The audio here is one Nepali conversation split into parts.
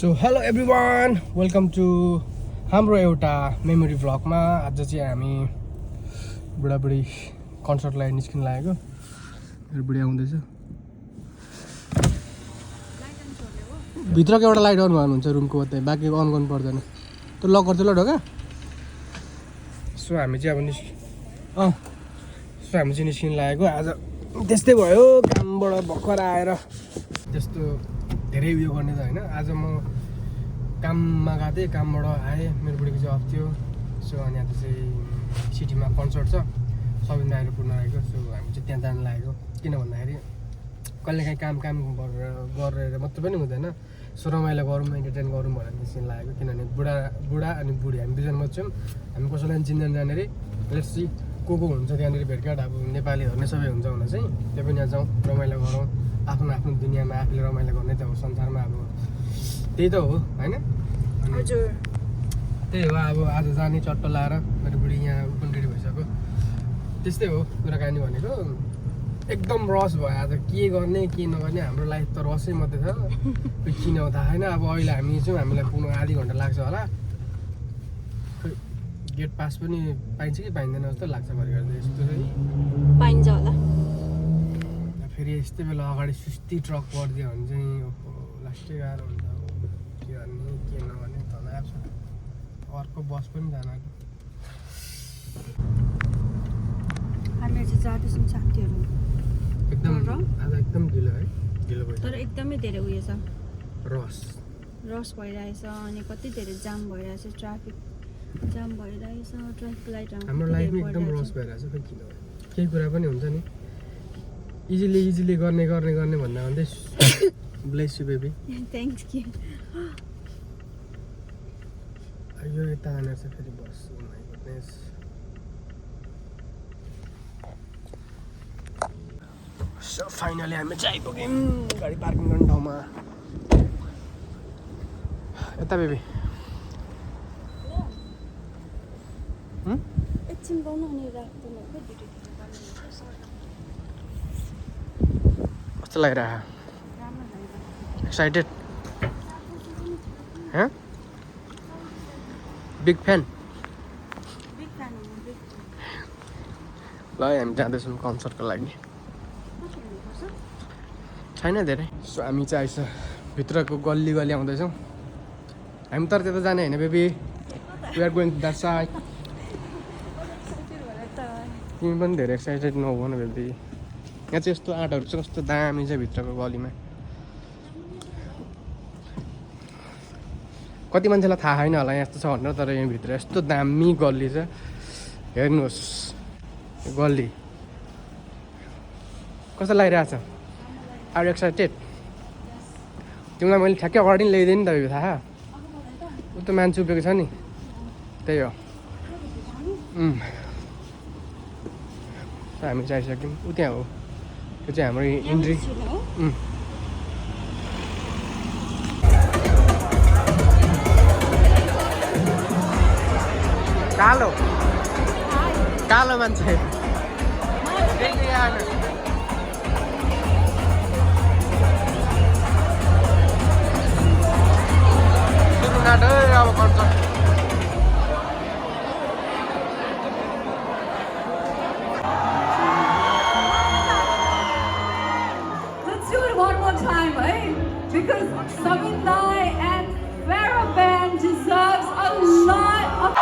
So hello everyone, welcome to हाम्रो एउटा मेमोरी भ्लगमा। आज चाहिँ हामी बुढाबुढी कन्सर्टलाई निस्किन लागेको। मेरो बुढी आउँदैछ। भित्रको एउटा लाइट अन गर्नुहुन्छ रुमको, त्यही बाँकी अन गर्नु पर्दैन। त्यो लक गर्छु ल ढोका। सो हामी चाहिँ अब निस्किन लागेको। आज त्यस्तै भयो, कामबाट भर्खर आएर त्यस्तो धेरै उयो गर्ने त होइन। आज म काममा गएको थिएँ, कामबाट आएँ, मेरो बुढीको चाहिँ अफ थियो। सो अनि आज चाहिँ सिटीमा कन्सर्ट छ, सबै बाहिर पुग्न लागेको। सो हामी चाहिँ त्यहाँ जानु लागेको। किन भन्दाखेरि कहिलेकाहीँ काम गरेर मात्रै पनि हुँदैन, सो रमाइलो गरौँ, इन्टरटेन गरौँ भनेर निस्किन लागेको। किनभने बुढा अनि बुढी हामी दुईजना मात्रै छौँ। हामी कसैलाई पनि चिन्दैन जानेरी। लेट्स सी को हुन्छ त्यहाँनिर भेटघाट। अब नेपालीहरू नै सबै हुन्छ भने चाहिँ त्यो पनि यहाँ जाउँ, रमाइलो गरौँ। आफ्नो आफ्नो दुनियाँमा आफूले रमाइलो गर्ने त हो संसारमा। अब त्यही त हो होइन। हजुर त्यही हो। अब आज जाने चट्ट लाएर मेरो बुढी यहाँ पनि रेडी भइसक्यो। त्यस्तै हो कुराकानी भनेको। एकदम रस भयो आज, के गर्ने के नगर्ने। हाम्रो लाइफ त रसै मात्रै छ, किन हो थाहा छैन। अब अहिले हामी चाहिँ हामीलाई पुग्नु आधी घन्टा लाग्छ होला। गेट पास पनि पाइन्छ कि पाइँदैन जस्तो लाग्छ घरिघरि त। यस्तो चाहिँ पाइन्छ होला। फेरि यस्तै बेला अगाडि सुस्ती ट्रक परिदियो भने चाहिँ लास्टै गाह्रो हुन्छ। के गर्ने के नगर्ने तनाव छ। अर्को बस पनि जान हामीले चाहिँ जाँदैछौँ साथीहरू। एकदम आज एकदम ढिलो है, ढिलो भयो। तर एकदमै धेरै उयो छ, रस भइरहेछ। अनि कति धेरै जाम भइरहेछ, ट्राफिक जाम भइरहेछ, ट्राफिक लाइट हाम्रो लाइफमा एकदम रस भइरहेछ। खै किन भयो, केही कुरा पनि हुन्छ नि इजिली गर्ने भन्दा भन्दै। Bless you baby. थ्याङ्क्स कि यो यता आनेर चाहिँ फेरि बस। My goodness. सो फाइनली हामी चाहिँ आइपुग्यौँ गाडी पार्किङ गर्ने ठाउँमा। यता बेबी एकछिन गाउनु अनि राख्दैन। कस्तो लागिरहेको? एक्साइटेड? Big fan. ल हामी जाँदैछौँ कन्सर्टको लागि। छैन धेरै। सो हामी चाहिँ आइस भित्रको गल्ली आउँदैछौँ हामी। तर त्यता जाने होइन baby, we are going to that side. तिमी पनि धेरै एक्साइटेड नहुनु न बेबी। यहाँ चाहिँ यस्तो आँटहरू चाहिँ कस्तो दामी छ भित्रको गल्लीमा। कति मान्छेलाई थाहा छैन होला यहाँ यस्तो छ भनेर, तर यहाँभित्र यस्तो दामी गल्ली छ। हेर्नुहोस् गल्ली कस्तो लागिरहेछ? Are excited? तिमीलाई मैले ठ्याक्कै अगाडि नै ल्याइदिएँ नि त थाहा। ऊ त मान्छे उभिएको छ नि, त्यही हो। हामी चाहिँ आइसक्यौँ। ऊ त्यहाँ हो, त्यो चाहिँ हाम्रो इन्ट्री। कालो मान्छे अब concert. Let's do it one more time, right? Because Samindai and Farah Band deserves a lot of...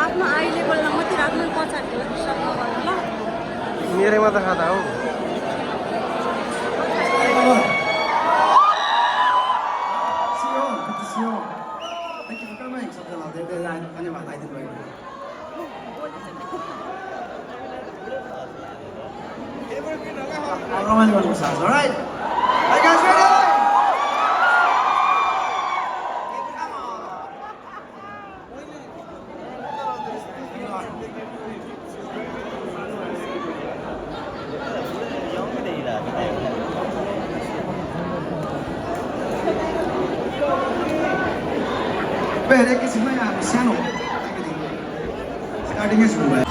आफ्नो आई लेभलमा मात्रै राख्नु पछाडिको डिस्टर्ब नगर्नु ल मेरैमा त खाता हो All right. Are you guys ready? Pwede kasi may siano. Starting is good.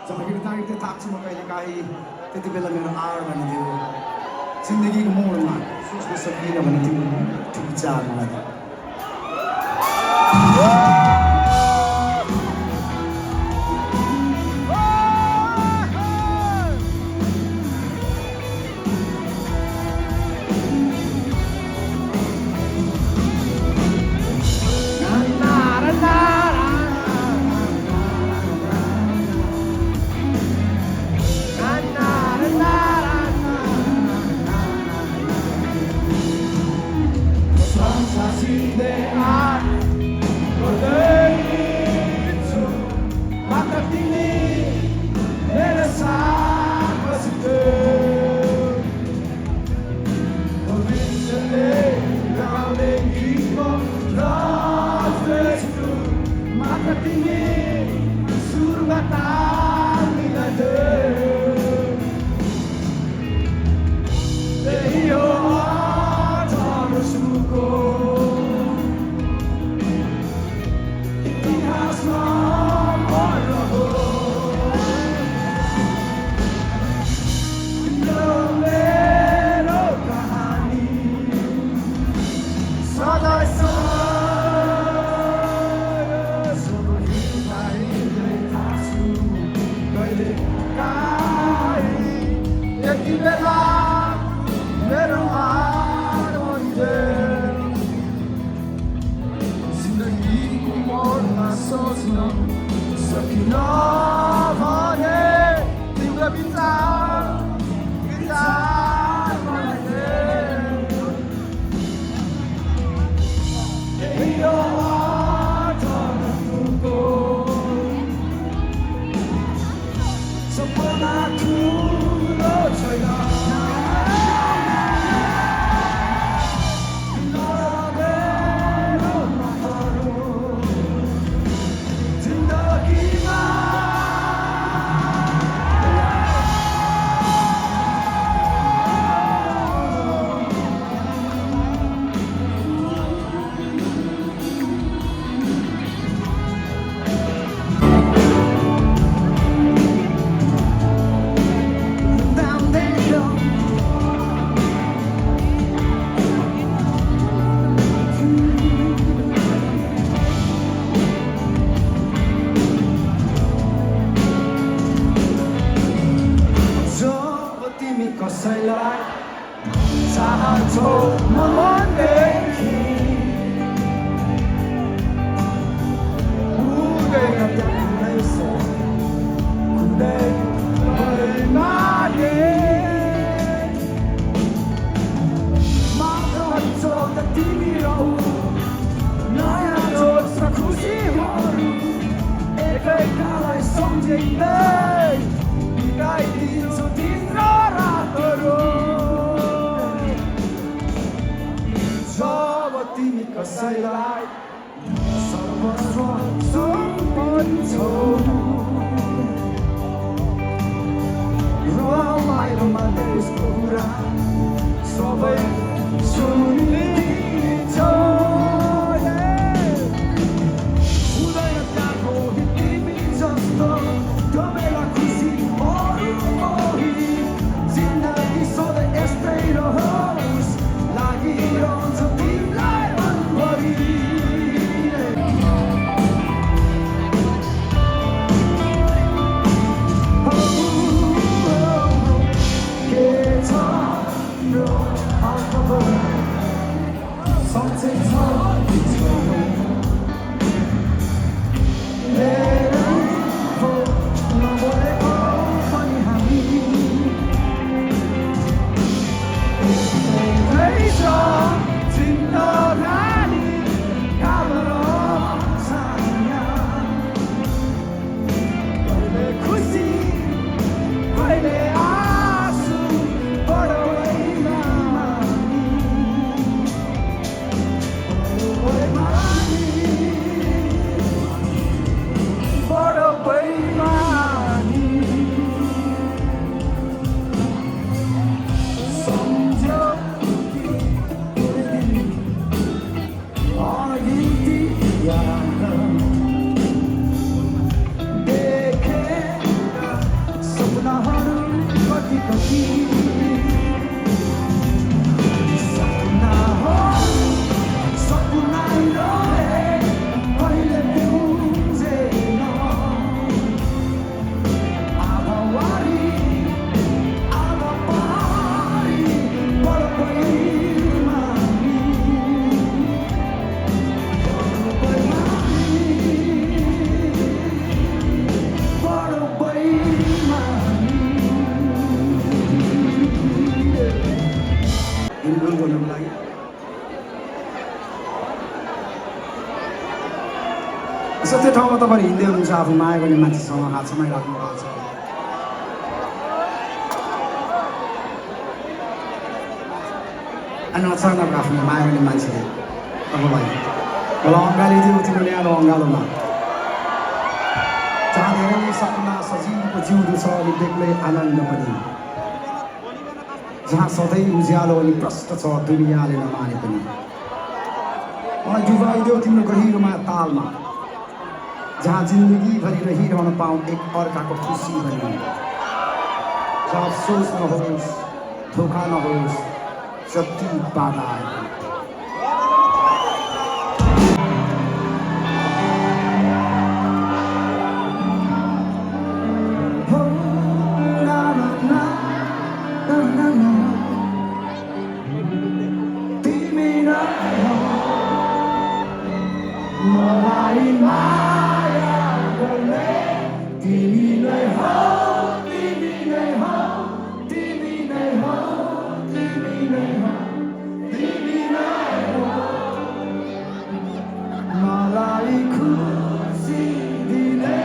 जब गिरतारी ते थाक्छु म कहिले काहीँ त्यति बेला मेरो आर भनिदियो जिन्दगीको मोडमा सोच्न सकिएन भने तिम्रो ठिक विचार मलाई It has no more. काहीँ यति बेला मेरो हात अन्जेल जिन्दगीको मोडमा सोच्न सकिन भने तिम्रो विचार बनाए यो आँखाको सपना ठुलो छैन कसैलाई चाहन्छौ मनदेखि हुँदैन त्यसो कुनै मागे मात्र भन्छौ त तिमी रहौ नयाँ जोस र खुसीहरू एकैकालाई सम्झिँदै बिताइदिन्छु तिम्रो रातहरू जब तिमी कसैलाई सर्वस्व सुम्पन्छौ रमाइलोमा त्यसको कुरा सबै सुनिदिन्छौ हुँदैन त्यहाँको तिमी जस्तो त्यो बेला खुसी जिन्दगी सधैँ यस्तै रहोस् लागिरहन्छ तिमीलाई मनभरि के छ यो हातमा सच्चै छ नबोलेको पनि हामी जिन्दगानी कालो साया कहिले खुसी कहिले आँसु बडो बेइमानी बडो बेइमानी सम्झ्यो सत्य ठाउँमा तपाईँ हिँड्दै हुनुहुन्छ आफ्नो माया गर्ने मान्छेसँग हात समाइराख्नु भएको छ अनि अचानक आफ्नो माया गर्ने मान्छेले तपाईँलाई मलाई अँगालिदियो तिम्रो न्यानो अँगालोमा जहाँ धेरै सपना सजिलो जिउँदो छ अनि बेग्लै आनन्द पनि जहाँ सधैँ उज्यालो अनि प्रष्ट छ दुनियाँले नमाने पनि मलाई डुबाइदेऊ तिम्रो गहिरोमा तालमा जहाँ जिन्दगीभरि रहिरहन पाऊँ एक अर्काको खुसी भनी जहाँ अफसोस नहोस् धोका नहोस् जति बाधा आए Oh तिमी नै हो तिमी नै हो तिमी नै हो तिमी नै हो तिमी नै हो मलाई खुसी दिने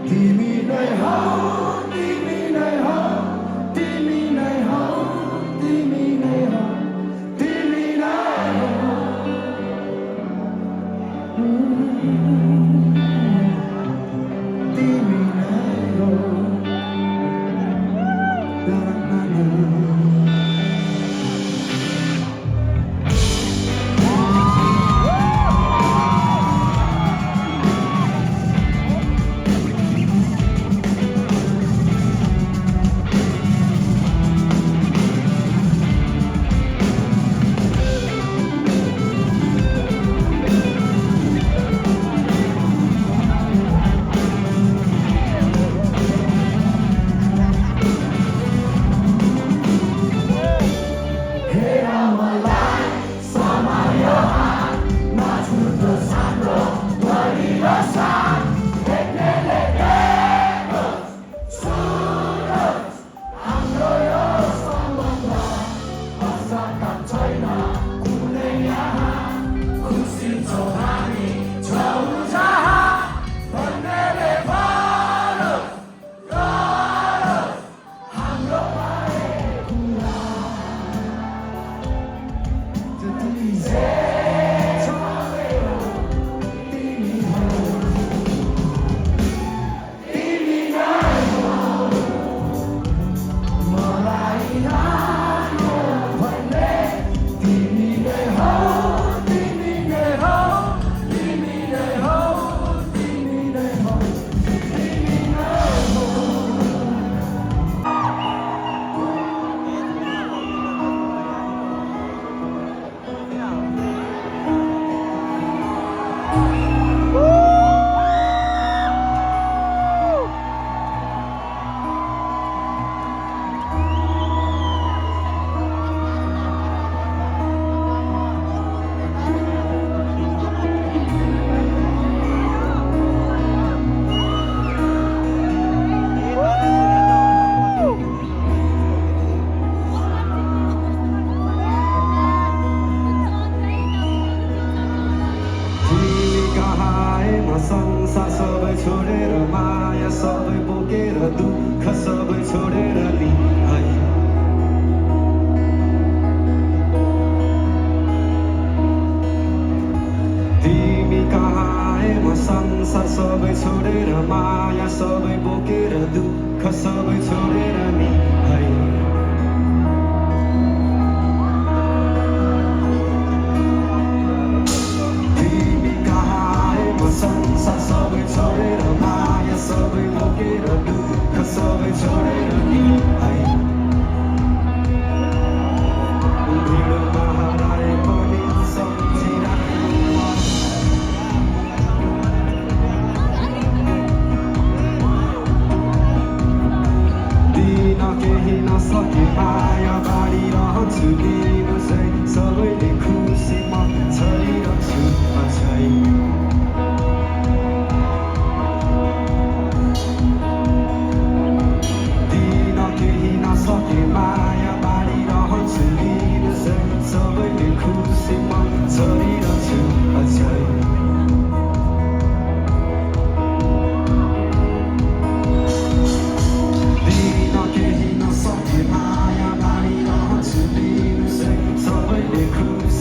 तिमी नै हो तिमी नै हो तिमी नै हो तिमी नै हो तिमी नै हो तिमी नै हो संसार सबै छोडेर माया सबै बोकेर दुःख सबै छोडेर नि है तिमी कहाँ आए म संसार सबै छोडेर माया सबै बोकेर दुःख सबै छोडेर नि है संसार सबै छोडेर माया सबै बोकेर दुःख सबै छोडेर नि है भिडमा हराए पनि सम्झिराख्नु दिन केही नसके माया बाँडिरहन्छु दिनु चाहिँ सबैले खुसी म छरिरहन्छु अझै माया बाँडिरहन्छु दिनु चाहिँ सबैले खुसी म छरिरहन्छु अझै दिन केही नसके माया बाँडिरहन्छु दिनु चाहिँ सबैले खुसी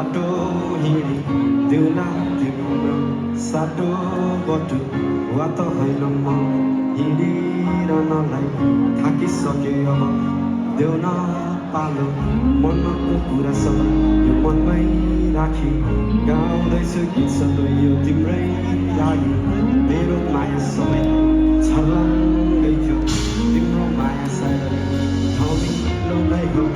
बाटो हिँडी देउला तिम्रो साटो बटु वा त होइन म हिँडिरहनलाई थाकिसके अब देउन पालो मनको कुरा सबै यो मनमै राखी गाउँदैछु गीत सधैँ यो तिम्रै लागि मेरो माया सबै छर्लङ्गै थियो तिम्रो माया सायद ठाउँ नै हो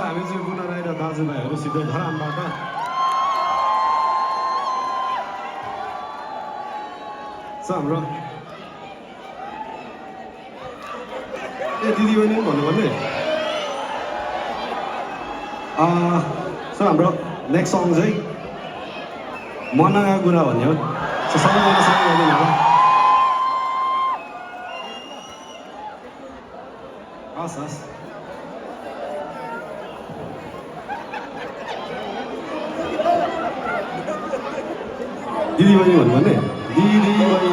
हामी चाहिँ गुना राई र दाजुभाइहरू सिधै धरानबाट हाम्रो दिदीबहिनी पनि भन्नु हाम्रो नेक्स्ट सङ चाहिँ मनका कुरा भन्ने हो सबैजना सँगै गर्दैन होला हस् हस् दिदीबहिनी भन्नु भने दिदीबहिनी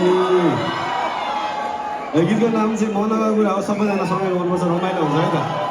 गीतको नाम चाहिँ मनका कुरा हो सबैजना सँगै गर्नुपर्छ रमाइलो हुन्छ है त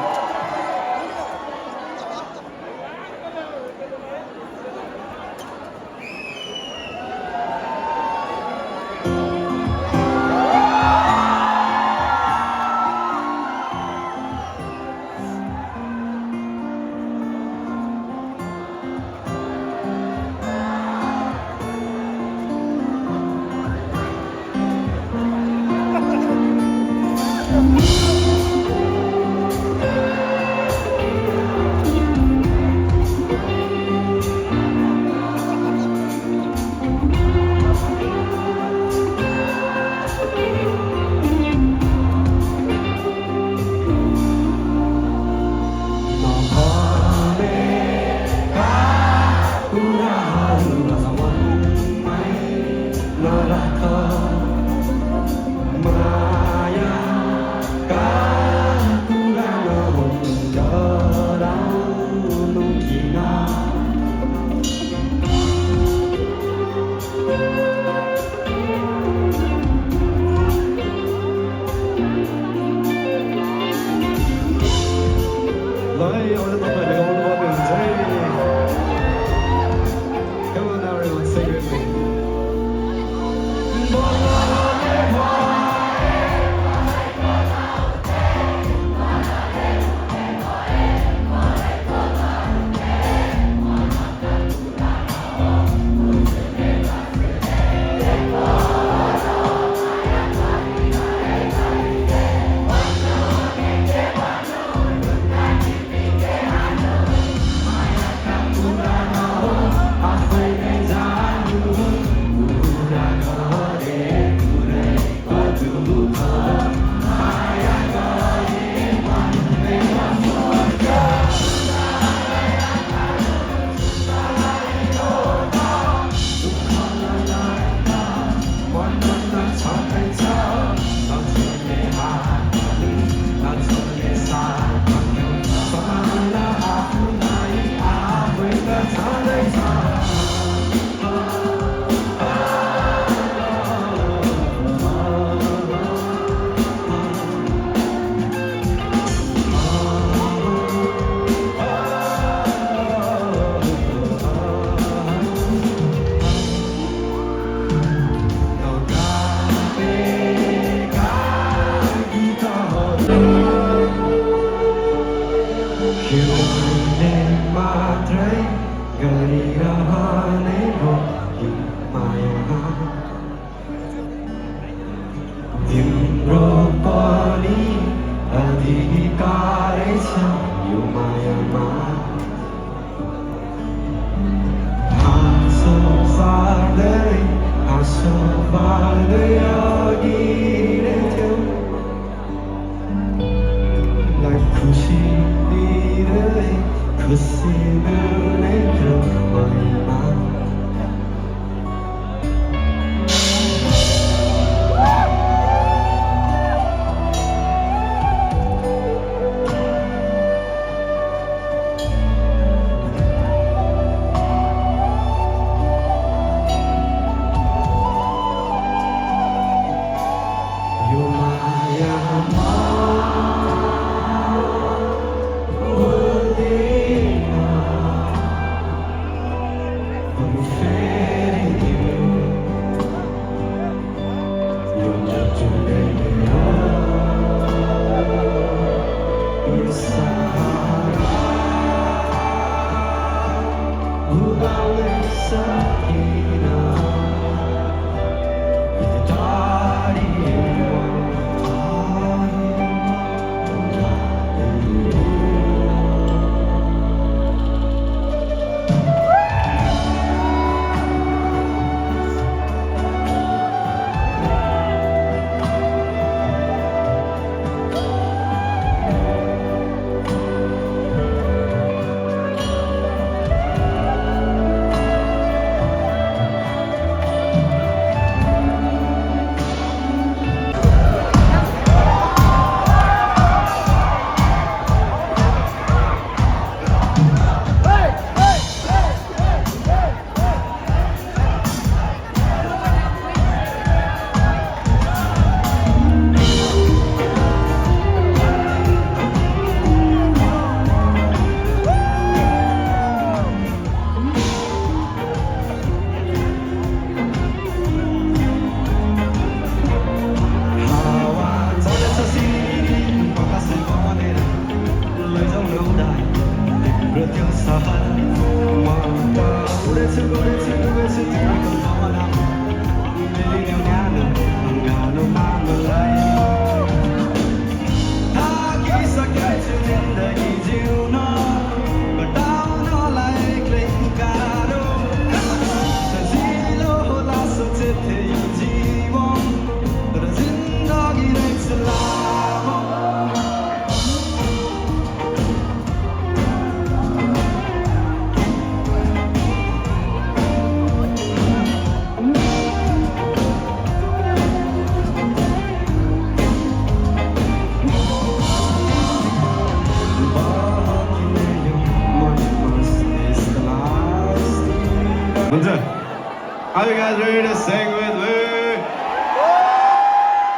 Are you guys ready to sing with me?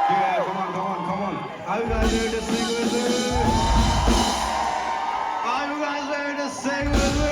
Yeah, come on. Are you guys ready to sing with me? Are you guys ready to sing with me?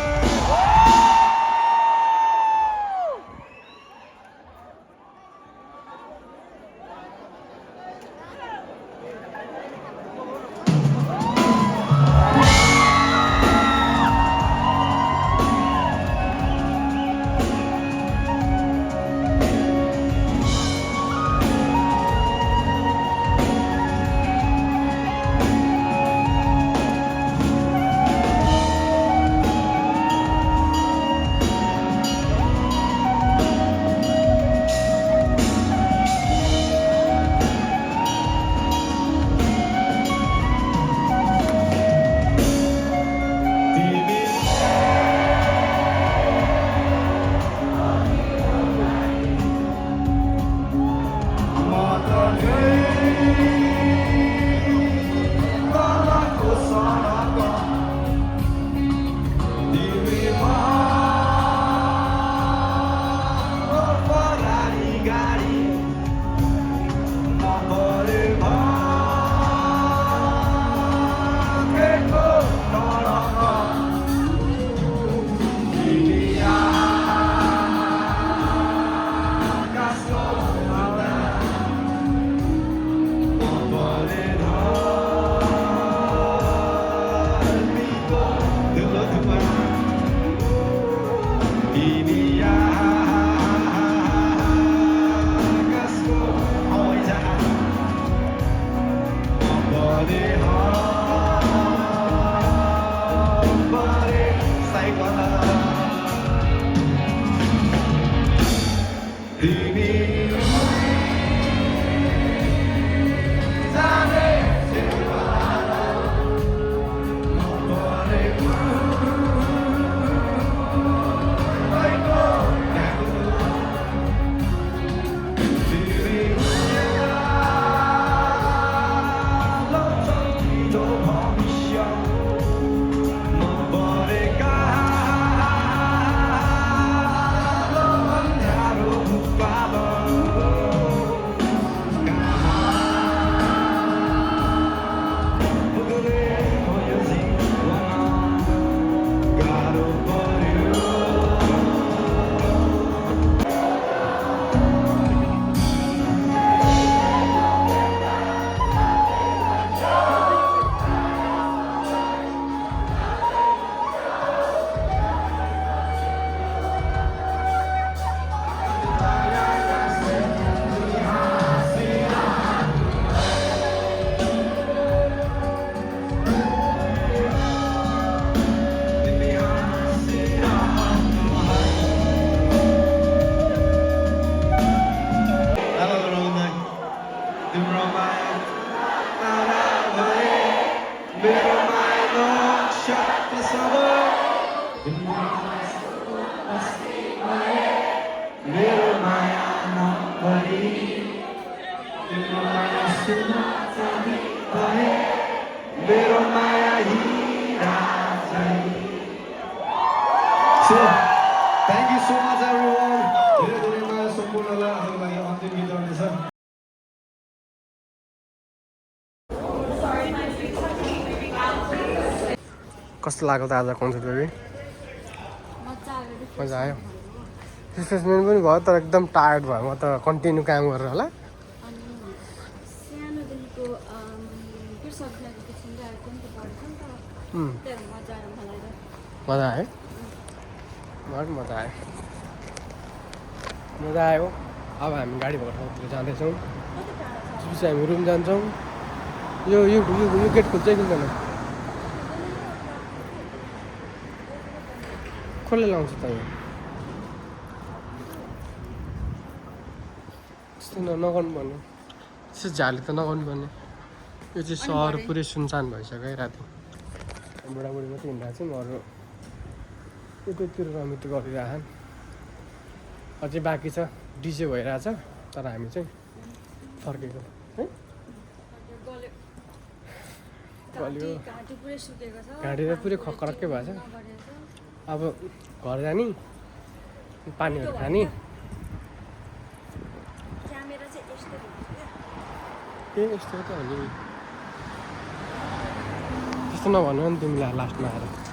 So, thank you so much everyone. धेरै धेरै सम्पूर्णलाई आजको लागि अन्तिम गीत रहनेछ। कस्तो लाग्यो त आज कन्सर्ट बेबी? मजा आयो। रिफ्रेसमेन्ट पनि भयो तर एकदम टायर्ड भयो म त कन्टिन्यू काम गरेर होला। मजा आयो बहुत मजा आयो मजा आयो। अब हामी गाडी भएर ठाउँतिर जाँदैछौँ। त्यसपछि हामी रुम जान्छौँ। यो यो यो गेट खुल्छ खुल्दैन? कसले लाउँछ त यो? त्यस्तो नगर्नु पर्ने, त्यस्तो झाली त नगर्नु पर्ने। यो चाहिँ सहर पुरै सुनसान भइसक्यो है राति। बुढाबुढी मात्रै हिँडिरहेको छौँ, अरू यतातिर रमितो गरिरहेछन्। अझै बाँकी छ, डिजे भइरहेछ तर हामी चाहिँ फर्केको है। गल्यो घाँटी त पुरै खक्रक्कै भएछ। अब घर जाने, पानीहरू खाने, ए यस्तो त हो नि त्यस्तो नभन्नु नि तिमीलाई लास्टमा आएर